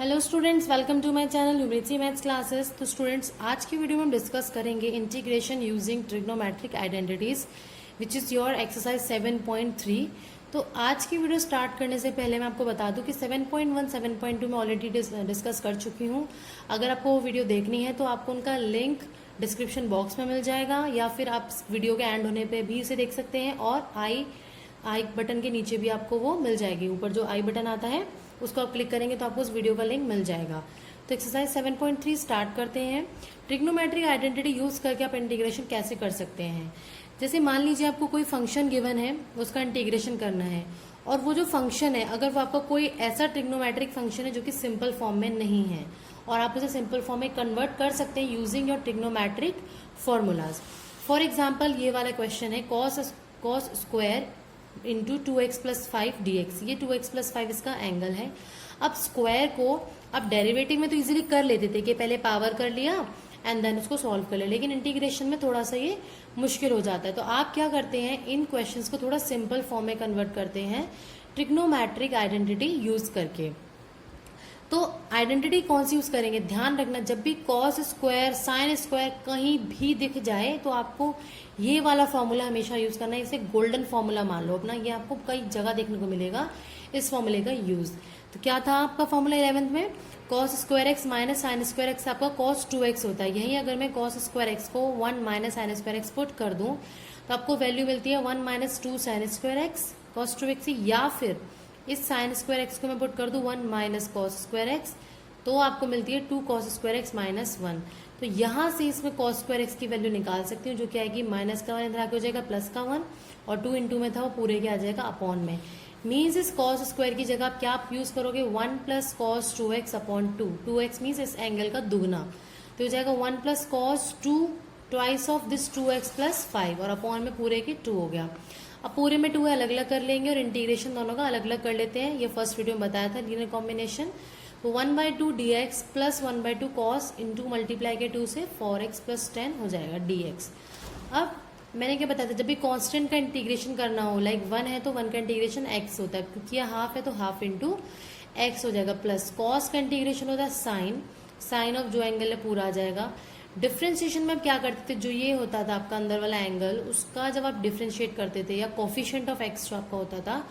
Hello students, welcome to my channel numerical maths classes. तो students, आज की video में हम डिस्कस करेंगे integration using trigonometric identities which is your exercise 7.3। तो आज की वीडियो स्टार्ट करने से पहले मैं आपको बता दूं कि 7.1 7.2 में ऑलरेडी डिस्कस कर चुकी हूं। अगर आपको वो वीडियो देखनी है तो आपको उनका लिंक डिस्क्रिप्शन बॉक्स में मिल जाएगा, या फिर आप वीडियो के एंड होने पे भी इसे देख सकते हैं, और आई बटन के नीचे भी आपको वो मिल जाएगी। ऊपर जो आई बटन आता है उसको आप क्लिक करेंगे तो आपको उस वीडियो का लिंक मिल जाएगा। तो एक्सरसाइज 7.3 स्टार्ट करते हैं। ट्रिग्नोमेट्रिक आइडेंटिटी यूज करके आप इंटीग्रेशन कैसे कर सकते हैं। जैसे मान लीजिए आपको कोई फंक्शन गिवन है, उसका इंटीग्रेशन करना है, और वो जो फंक्शन है अगर वो आपका कोई ऐसा ट्रिग्नोमेट्रिक फंक्शन है जो कि सिंपल फॉर्म में नहीं है, और आप उसे सिंपल फॉर्म में कन्वर्ट कर सकते हैं using your trigonometric formulas. For example ये वाला क्वेश्चन है cos square into 2x plus 5 dx। ये 2x प्लस 5 इसका एंगल है। अब स्क्वायर को अब डेरिवेटिव में तो इजीली कर लेते थे कि पहले पावर कर लिया एंड देन उसको सॉल्व कर लिया, लेकिन इंटीग्रेशन में थोड़ा सा ये मुश्किल हो जाता है। तो आप क्या करते हैं, इन क्वेश्चंस को थोड़ा सिंपल फॉर्म में कन्वर्ट करते हैं ट्रिग्नोमेट्रिक आइडेंटिटी यूज करके। तो आइडेंटिटी कौन सी यूज करेंगे, ध्यान रखना, जब भी कॉस स्क्वायर साइन स्क्वायर कहीं भी दिख जाए तो आपको ये वाला फॉर्मूला हमेशा यूज करना है। इसे गोल्डन फॉर्मूला मान लो अपना, ये आपको कई जगह देखने को मिलेगा इस फॉर्मूले का यूज। तो क्या था आपका फॉर्मूला 11th में, cos square X minus sine square x आपका कॉस 2x होता है। यही अगर मैं कॉस स्क्वायर एक्स को 1 minus sine square x put कर दूं तो आपको वैल्यू मिलती है 1 minus 2 sine square x cos 2x, या फिर इस साइन स्क्वायर एक्स को मैं पुट कर दूं 1 माइनस कॉस स्क्वायर एक्स, तो आपको मिलती है 2 कॉस स्क्वायर एक्स माइनस 1। तो यहां से इसमें कॉस स्क्वायर एक्स की वैल्यू निकाल सकती हूँ, जो क्या आएगी माइनस का 1 इधर आके हो जाएगा प्लस का 1, और 2 इंटू में था वो पूरे के आ जाएगा अपॉन में। मीन्स इस कॉस स्क्वायर की जगह आप क्या आप यूज करोगे 1 plus cos 2x upon 2x means इस एंगल का दुगना, तो हो जाएगा 1 plus cos 2 twice of this 2x plus 5, और अपॉन में पूरे के 2 हो गया। अब पूरे में 2 अलग अलग कर लेंगे और इंटीग्रेशन दोनों का अलग अलग कर लेते हैं। ये फर्स्ट वीडियो में बताया था लीनियर कॉम्बिनेशन। तो 1/2 dx plus 1/2 cos into multiply के 2 से 4x प्लस 10 हो जाएगा dx। अब मैंने क्या बताया था, जब भी कांस्टेंट का इंटीग्रेशन करना हो, लाइक 1 है तो 1 का इंटीग्रेशन x होता है, क्योंकि यह हाफ है तो हाफ इंटू एक्स हो जाएगा, प्लस कॉस का इंटीग्रेशन होता है साइन ऑफ जो एंगल है पूरा आ जाएगा। डिफ्रेंशिएशन में आप क्या करते थे, जो ये होता था आपका अंदर वाला एंगल, उसका जब आप डिफ्रेंशिएट करते थे या कोफिशिएंट ऑफ एक्स जो आपका होता था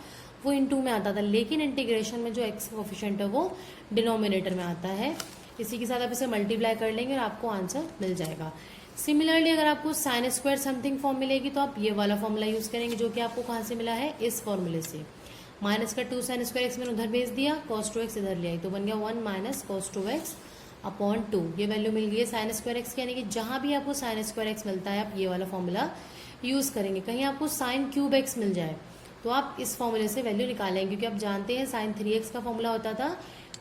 वो इनटू में आता था, लेकिन इंटीग्रेशन में जो एक्स कोफिशिएंट है वो डिनोमिनेटर में आता है। इसी के साथ आप इसे मल्टीप्लाई कर लेंगे और आपको आंसर मिल जाएगा। सिमिलरली अगर आपको साइन स्क्वायर समथिंग फॉर्म मिलेगी तो आप ये वाला फॉर्मूला यूज करेंगे, जो कि आपको कहाँ से मिला है, इस फॉर्मूले से। माइनस का 2 साइन स्क्वायर एक्स मैंने उधर भेज दिया, कॉस 2x इधर ले आई, तो बन गया 1 माइनस कॉस 2x अपॉन 2। ये वैल्यू मिल गई है साइन स्क्वायर एक्स की, यानी कि जहां भी आपको साइन स्क्वायर एक्स मिलता है आप ये वाला फॉर्मूला यूज करेंगे। कहीं आपको साइन क्यूब एक्स मिल जाए तो आप इस फॉर्मूले से वैल्यू निकालेंगे, क्योंकि आप जानते हैं साइन 3x का फॉर्मूला होता था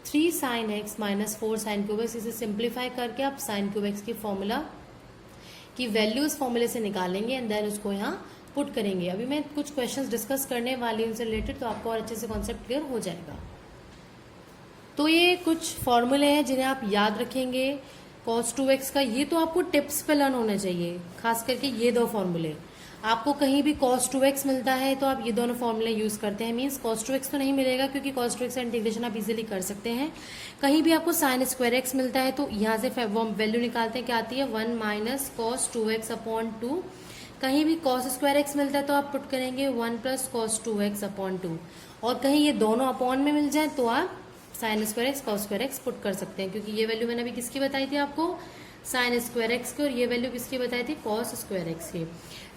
3 sine X minus 4 sine cube x. इसे सिंप्लीफाई करके आप साइन क्यूब एक्स की फॉर्मूला की वैल्यू इस फॉर्मूले से निकालेंगे एंड देन उसको यहाँ पुट करेंगे। अभी मैं कुछ क्वेश्चंस डिस्कस करने वाली हूँ उनसे रिलेटेड, तो आपको और अच्छे से कॉन्सेप्ट क्लियर हो जाएगा। तो ये कुछ फॉर्मूले हैं जिन्हें आप याद रखेंगे। cos 2x का ये तो आपको टिप्स पे लर्न होना चाहिए, खास करके ये दो फॉर्मूले। आपको कहीं भी cos 2x मिलता है तो आप ये दोनों फॉर्मूले यूज करते हैं, मींस cos 2x तो नहीं मिलेगा क्योंकि cos 2x का इंटीग्रेशन आप इजीली कर सकते हैं। कहीं भी आपको sin स्क्वायर x मिलता है तो यहाँ से वैल्यू निकालते हैं, क्या आती है 1 माइनस कॉस 2x अपॉन 2। कहीं भी cos स्क्वायर x मिलता है तो आप पुट करेंगे 1 प्लस कॉस 2x अपॉन 2, और कहीं ये दोनों अपॉन में मिल जाए तो आप sine square x cos square x put कर सकते हैं, क्योंकि ये वैल्यू मैंने अभी किसकी बताई थी आपको, साइन स्क्वायर एक्स की, और ये वैल्यू किसकी बताई थी, कॉस स्क्वायर एक्स की।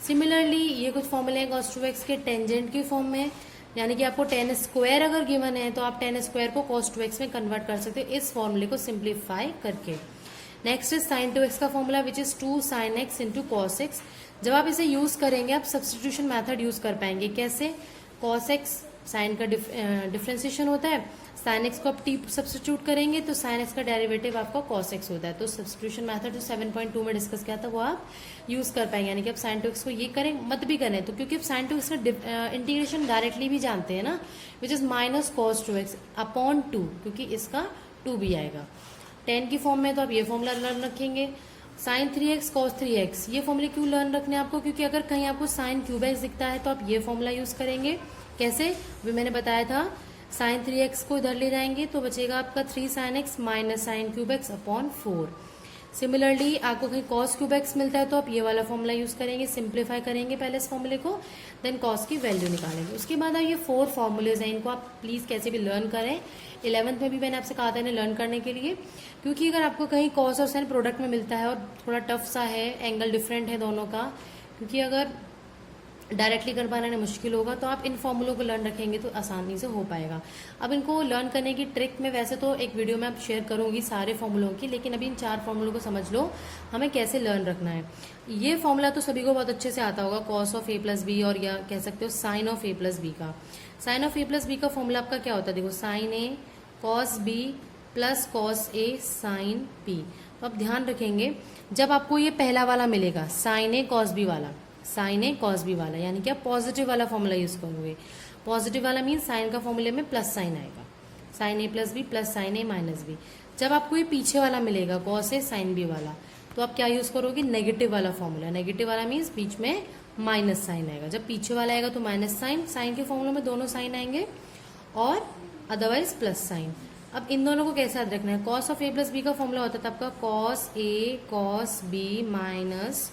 सिमिलरली ये कुछ फॉर्मूले हैं कॉस 2x के टेंजेंट की फॉर्म में, यानी कि आपको tan स्क्वायर अगर गिवन है तो आप tan स्क्वायर को cos 2x में कन्वर्ट कर सकते हो इस फॉर्मूले को सिंप्लीफाई करके। नेक्स्ट इज साइन 2x का formula which is 2 sine x into cos x. जब आप इसे यूज करेंगे आप सब्सटीट्यूशन मेथड यूज कर पाएंगे। कैसे, कॉस एक्स साइन का डिफ्रेंसिएशन होता है, साइन एक्स को आप टी सब्सटीट्यूट करेंगे तो साइन एक्स का डेरिवेटिव आपका कॉस एक्स होता है। तो सब्सटीट्यूशन मेथड जो 7.2 में डिस्कस किया था वो आप यूज कर पाएंगे, यानी कि आप साइन 2x को ये करें मत भी करें तो, क्योंकि आप साइन 2x का इंटीग्रेशन डायरेक्टली भी जानते हैं ना, which is minus cos 2x upon 2, क्योंकि इसका 2 भी आएगा। 10 की फॉर्म में तो आप ये फॉर्मूला लर्न रखेंगे। साइन 3x कॉस 3x, ये फॉर्मूले क्यों लर्न रखने आपको, क्योंकि अगर कहीं आपको साइन क्यूब एक्स दिखता है तो आप ये फॉर्मूला यूज करेंगे। कैसे, भी मैंने बताया था साइन 3x को इधर ले जाएंगे तो बचेगा आपका 3 sin x minus sign cube x upon 4। Similarly आपको कहीं कॉस क्यूब एक्स मिलता है तो आप ये वाला फॉर्मूला यूज करेंगे, सिंप्लीफाई करेंगे पहले इस फॉर्मूले को, देन कॉस की वैल्यू निकालेंगे। उसके बाद आप ये 4 फॉर्मूलेज हैं, इनको आप प्लीज कैसे भी लर्न करें। 11th में भी मैंने आपसे कहा था इन्हें लर्न करने के लिए, क्योंकि अगर आपको कहीं कॉस और साइन प्रोडक्ट में मिलता है और थोड़ा टफ सा है, एंगल डिफरेंट है दोनों का, क्योंकि अगर डायरेक्टली कर पाना मुश्किल होगा, तो आप इन फॉर्मूलों को लर्न रखेंगे तो आसानी से हो पाएगा। अब इनको लर्न करने की ट्रिक में वैसे तो एक वीडियो में आप शेयर करूंगी सारे फॉर्मूलों की, लेकिन अभी इन 4 फॉर्मूलों को समझ लो हमें कैसे लर्न रखना है। ये फॉर्मूला तो सभी को बहुत अच्छे से आता होगा, cos of A plus B, और या कह सकते हो sine of A plus B का। Sine of A plus B का फॉर्मूला आपका क्या होता है, देखो sine A cos B plus cos A sine B. तो आप ध्यान रखेंगे जब आपको ये पहला वाला मिलेगा साइन ए कॉस बी वाला, साइन ए कॉस बी वाला, यानी कि आप पॉजिटिव वाला फॉर्मूला यूज करोगे। पॉजिटिव वाला मीन साइन का फॉर्मूले में प्लस साइन आएगा, साइन ए प्लस बी प्लस साइन ए माइनस बी। जब आपको ये पीछे वाला मिलेगा कॉस ए साइन बी वाला, तो आप क्या यूज करोगे, नेगेटिव वाला फॉर्मूला। नेगेटिव वाला मीन्स बीच में माइनस साइन आएगा। जब पीछे वाला आएगा तो माइनस साइन, साइन के फॉर्मूले में दोनों साइन आएंगे, और अदरवाइज प्लस साइन। अब इन दोनों को कैसे याद रखना है, cos of A plus B का फॉर्मूला होता था आपका cos A cos B minus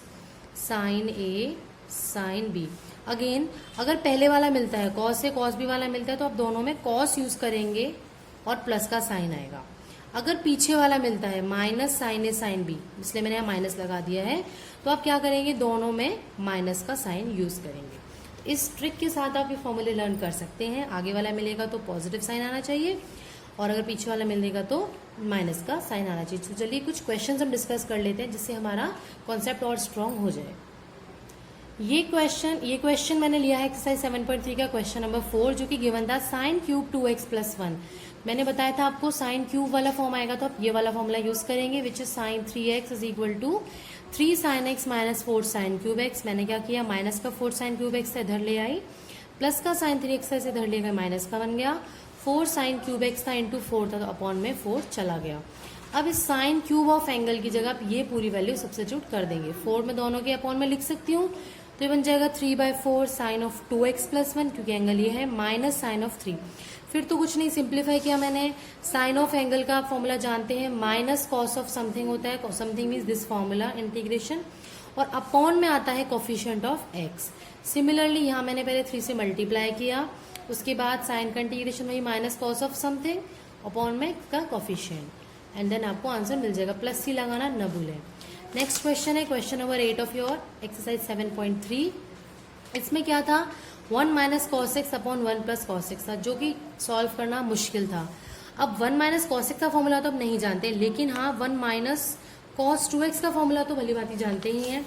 sine A sine B. Again अगर पहले वाला मिलता है कॉस ए कॉस बी वाला मिलता है तो आप दोनों में कॉस यूज करेंगे और प्लस का साइन आएगा। अगर पीछे वाला मिलता है minus sine A sine B, इसलिए मैंने यहाँ माइनस लगा दिया है, तो आप क्या करेंगे, दोनों में माइनस का साइन यूज करेंगे। इस ट्रिक के साथ आप ये फॉर्मूले लर्न कर सकते हैं। आगे वाला मिलेगा तो पॉजिटिव साइन आना चाहिए, और अगर पीछे वाला मिलेगा तो माइनस का साइन आना चाहिए। तो चलिए कुछ क्वेश्चंस हम डिस्कस कर लेते हैं जिससे हमारा कॉन्सेप्ट और स्ट्रांग हो जाए। ये क्वेश्चन मैंने लिया है एक्सरसाइज 7.3 का क्वेश्चन नंबर 4, जो कि गिवन था साइन क्यूब 2x प्लस 1। मैंने बताया था आपको साइन क्यूब वाला फॉर्म आएगा तो आप ये वाला फॉर्मूला यूज करेंगे, which is sine 3x is equal to 3 sine X minus 4 sine cube X. मैंने क्या किया, माइनस का 4 साइन क्यूब एक्स इधर ले आई, प्लस का साइन 3x से इधर ले गए, माइनस का बन गया। 4 साइन क्यूब एक्स था इंटू 4 था, तो अपॉन में 4 चला गया। अब इस साइन क्यूब ऑफ एंगल की जगह आप ये पूरी वैल्यू सब्स्टिट्यूट कर देंगे। 4 में दोनों के अपॉन में लिख सकती हूँ, तो ये बन जाएगा 3/4 साइन ऑफ 2x प्लस 1, क्योंकि एंगल ये है, माइनस साइन ऑफ 3। फिर तो कुछ नहीं, सिंप्लीफाई किया मैंने। साइन ऑफ एंगल का आप फॉर्मूला जानते हैं, माइनस कॉस ऑफ समथिंग होता है, something means this formula integration, और अपॉन में आता है कोफिशिएंट ऑफ x। सिमिलरली यहाँ मैंने पहले 3 से मल्टीप्लाई किया, उसके बाद साइन का इंटीग्रेशन वही minus cos of something upon में का कोफिशिएंट, एंड देन आपको आंसर मिल जाएगा। प्लस सी लगाना न भूलें। नेक्स्ट क्वेश्चन है question number 8 of your exercise 7.3। इसमें क्या था, 1 minus cos x upon 1 plus cos x था, जो कि सॉल्व करना मुश्किल था। अब 1 माइनस कॉस एक्स का फॉर्मूला तो अब नहीं जानते, लेकिन हाँ 1 माइनस कॉस 2x का फॉर्मूला तो भली बात ही जानते ही हैं।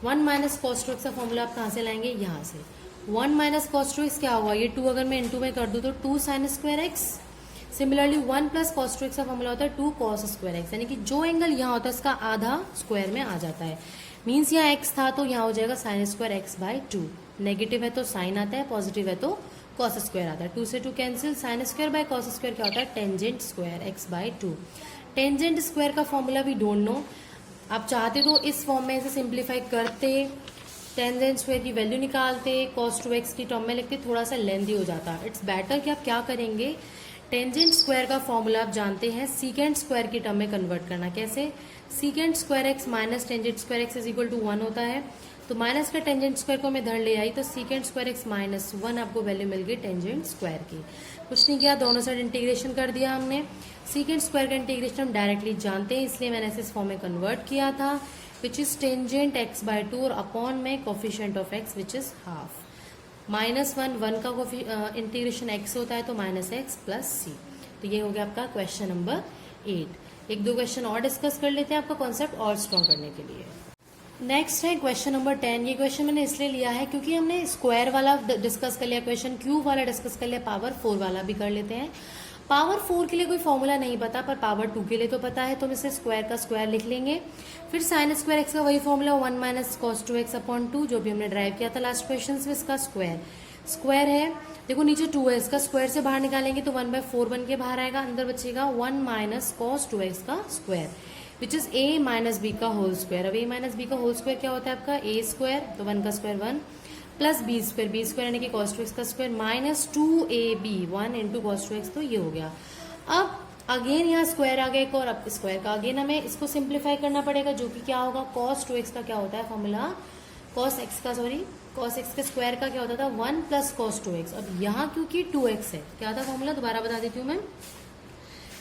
1 माइनस कॉस 2x का फॉर्मूला आप कहाँ से लाएंगे, यहाँ से। 1 माइनस कॉस 2x क्या होगा, ये 2 अगर मैं इंटू में कर दूँ तो 2 sine square x. Similarly 1 plus cos 2x का फॉर्मूला होता है 2 कॉस स्क्वायर एक्स, यानी कि जो एंगल यहाँ होता है इसका आधा स्क्वायर में आ जाता है। मीन्स यहाँ x था तो यहाँ हो जाएगा sine square x by 2। Negative है तो साइन आता है, पॉजिटिव है तो कॉस स्क्वायर आता है। 2 से 2 cancel, sine square by cos square क्या होता है, tangent square x by 2। Tangent square का फॉर्मूला वी डोंट नो, आप चाहते तो इस फॉर्म में इसे सिंप्लीफाई करते, टेंजेंट स्क्वायर की वैल्यू निकालते, कॉस 2x की टर्म में लिखते, थोड़ा सा लेंथी हो जाता। इट्स बेटर कि आप क्या करेंगे, टेंजेंट स्क्वायर का फॉर्मूला आप जानते हैं, सीकेंट स्क्वायर की टर्म में कन्वर्ट करना। कैसे, secant square X minus tangent square X is equal to 1 होता है, तो माइनस का टेंजेंट स्क्वायर को मैं इधर ले आई तो सीकेंट स्क्वायर एक्स माइनस 1 आपको वैल्यू मिल गई टेंजेंट स्क्वायर की। कुछ नहीं किया, दोनों साइड इंटीग्रेशन कर दिया हमने। सीकेंट स्क्वायर का इंटीग्रेशन हम डायरेक्टली जानते हैं, इसलिए मैंने इस फॉर्म में कन्वर्ट किया था, which is tangent X by 2 और अपॉन में coefficient of X which is half. -1 का इंटीग्रेशन एक्स होता है तो माइनस एक्स प्लस सी। तो ये हो गया आपका क्वेश्चन नंबर 8। 1-2 क्वेश्चन और डिस्कस कर लेते हैं आपका कॉन्सेप्ट और स्ट्रॉन्ग करने के लिए। नेक्स्ट है क्वेश्चन नंबर 10। ये क्वेश्चन मैंने इसलिए लिया है क्योंकि हमने स्क्वायर वाला डिस्कस कर लिया, क्वेश्चन क्यूब वाला डिस्कस कर लिया, पावर 4 वाला भी कर लेते हैं। पावर 4 के लिए कोई फॉर्मूला नहीं पता, पर पावर 2 के लिए तो पता है, तो हम इसे स्क्वायर का स्क्वायर लिख लेंगे। फिर साइन स्क्वायर एक्स का वही formula 1 minus cos 2x upon 2, जो भी हमने ड्राइव किया था लास्ट क्वेश्चन में। इसका स्क्वायर है, देखो नीचे 2 है, इसका स्क्वायर से बाहर निकालेंगे तो 1/4 बन के बाहर आएगा, अंदर बचेगा 1 माइनस कॉस 2x का square which is a minus B का होल स्क्वायर। अब a माइनस बी का होल स्क्वायर क्या होता है आपका, a स्क्वायर, तो 1 का स्क्वायर 1 प्लस बी स्क्वायर यानी कि कॉस टू एक्स का square minus 2ab 1 into cos two x, तो ये हो गया। अब अगेन यहाँ स्क्वायर आ गया एक और, अब स्क्वायर का अगेन हमें इसको सिंप्लीफाई करना पड़ेगा, जो कि क्या होगा, कॉस टू एक्स का क्या होता है फॉर्मूला, कॉस एक्स के स्क्वायर का क्या होता था 1 प्लस कॉस टू एक्स। अब यहाँ क्योंकि 2x है, क्या था फॉर्मूला, दोबारा बता देती हूँ मैं,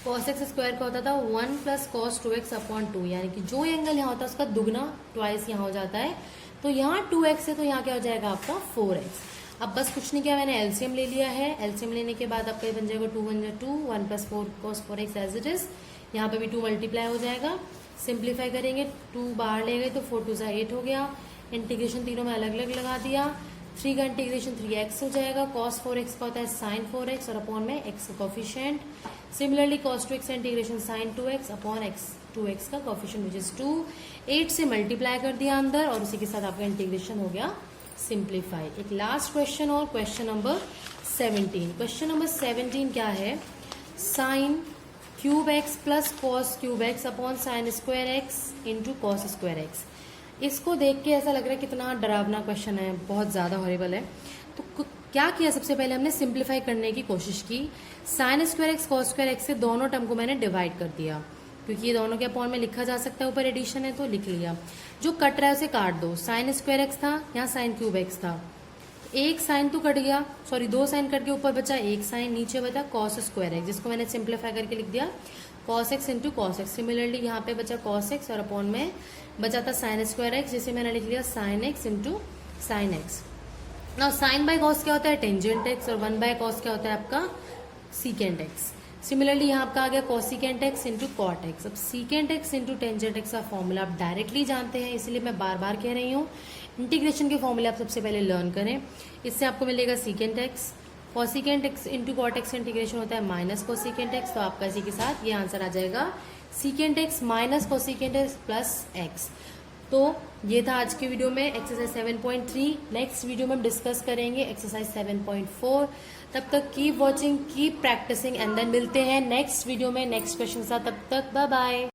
कॉस एक्स स्क्वायर का होता था 1 plus cos two x upon 2, यानी कि जो एंगल यहाँ होता है उसका दुगना ट्वाइस यहाँ हो जाता है। तो यहाँ 2x है तो यहाँ क्या हो जाएगा आपका 4x। अब बस कुछ नहीं किया, मैंने एलसीएम ले लिया है। एलसीएम लेने के बाद आपका ये बन जाएगा 2 1 2 1 plus 4 cos 4x as it is. यहाँ पे भी 2 मल्टीप्लाई हो जाएगा, सिंप्लीफाई करेंगे, 2 बाहर ले गए तो 4 2 8 हो गया। इंटीग्रेशन तीनों में अलग अलग लगा दिया, 3 का इंटीग्रेशन 3x हो जाएगा, cos 4x का होता है sin 4x और अपॉन में x का कॉफिशिएंट। सिमिलरली cos 2x का integration sin 2x upon x 2x का कॉफिशिएंट विच इज 2। 8 से मल्टीप्लाई कर दिया अंदर और उसी के साथ आपका इंटीग्रेशन हो गया सिंप्लीफाई। एक लास्ट क्वेश्चन और, क्वेश्चन नंबर 17। क्वेश्चन नंबर 17 क्या है, sign cube x plus cos cube x upon sine square x into cos square x. इसको देख के ऐसा लग रहा है कितना डरावना क्वेश्चन है, बहुत ज्यादा हॉरिबल है। तो क्या किया, सबसे पहले हमने सिंप्लीफाई करने की कोशिश की। Sine square x cos square x से दोनों टर्म को मैंने डिवाइड कर दिया, क्योंकि ये दोनों के अपॉन में लिखा जा सकता है, ऊपर एडिशन है तो लिख लिया। जो कट रहा है उसे काट दो, साइन स्क्वायर एक्स था, यहाँ साइन क्यूब एक्स था, एक साइन तो कट गया, सॉरी 2 साइन कट के ऊपर बचा एक साइन, नीचे बचा कॉस स्क्वायर एक्स, जिसको मैंने सिंप्लीफाई करके लिख दिया cos x into cos x. Similarly यहाँ पे बचा कॉस एक्स और अपॉन में बचा था साइन स्क्वायर एक्स, जिसे मैंने लिख लिया sine x into sine x. Now sine by cos क्या होता है, टेंजेंट एक्स, और 1 बाय कॉस क्या होता है आपका सीकेंट एक्स। सिमिलरली यहाँ आपका आ गया cosecant X into cot X. अब secant X into tangent X का फॉर्मूला आप डायरेक्टली जानते हैं, इसलिए मैं बार बार कह रही हूँ इंटीग्रेशन के फॉर्मूले आप सबसे पहले लर्न करें। इससे आपको मिलेगा secant X, cosecant X into cot X integration होता है माइनस कॉसिकेंट एक्स, तो आपका इसी के साथ ये आंसर आ जाएगा secant x minus cosecant x plus x. तो ये था आज के वीडियो में एक्सरसाइज 7.3। नेक्स्ट वीडियो में हम डिस्कस करेंगे एक्सरसाइज 7.4। तब तक keep watching, keep practising and then मिलते हैं नेक्स्ट वीडियो में नेक्स्ट क्वेश्चन के साथ। तब तक बाय बाय।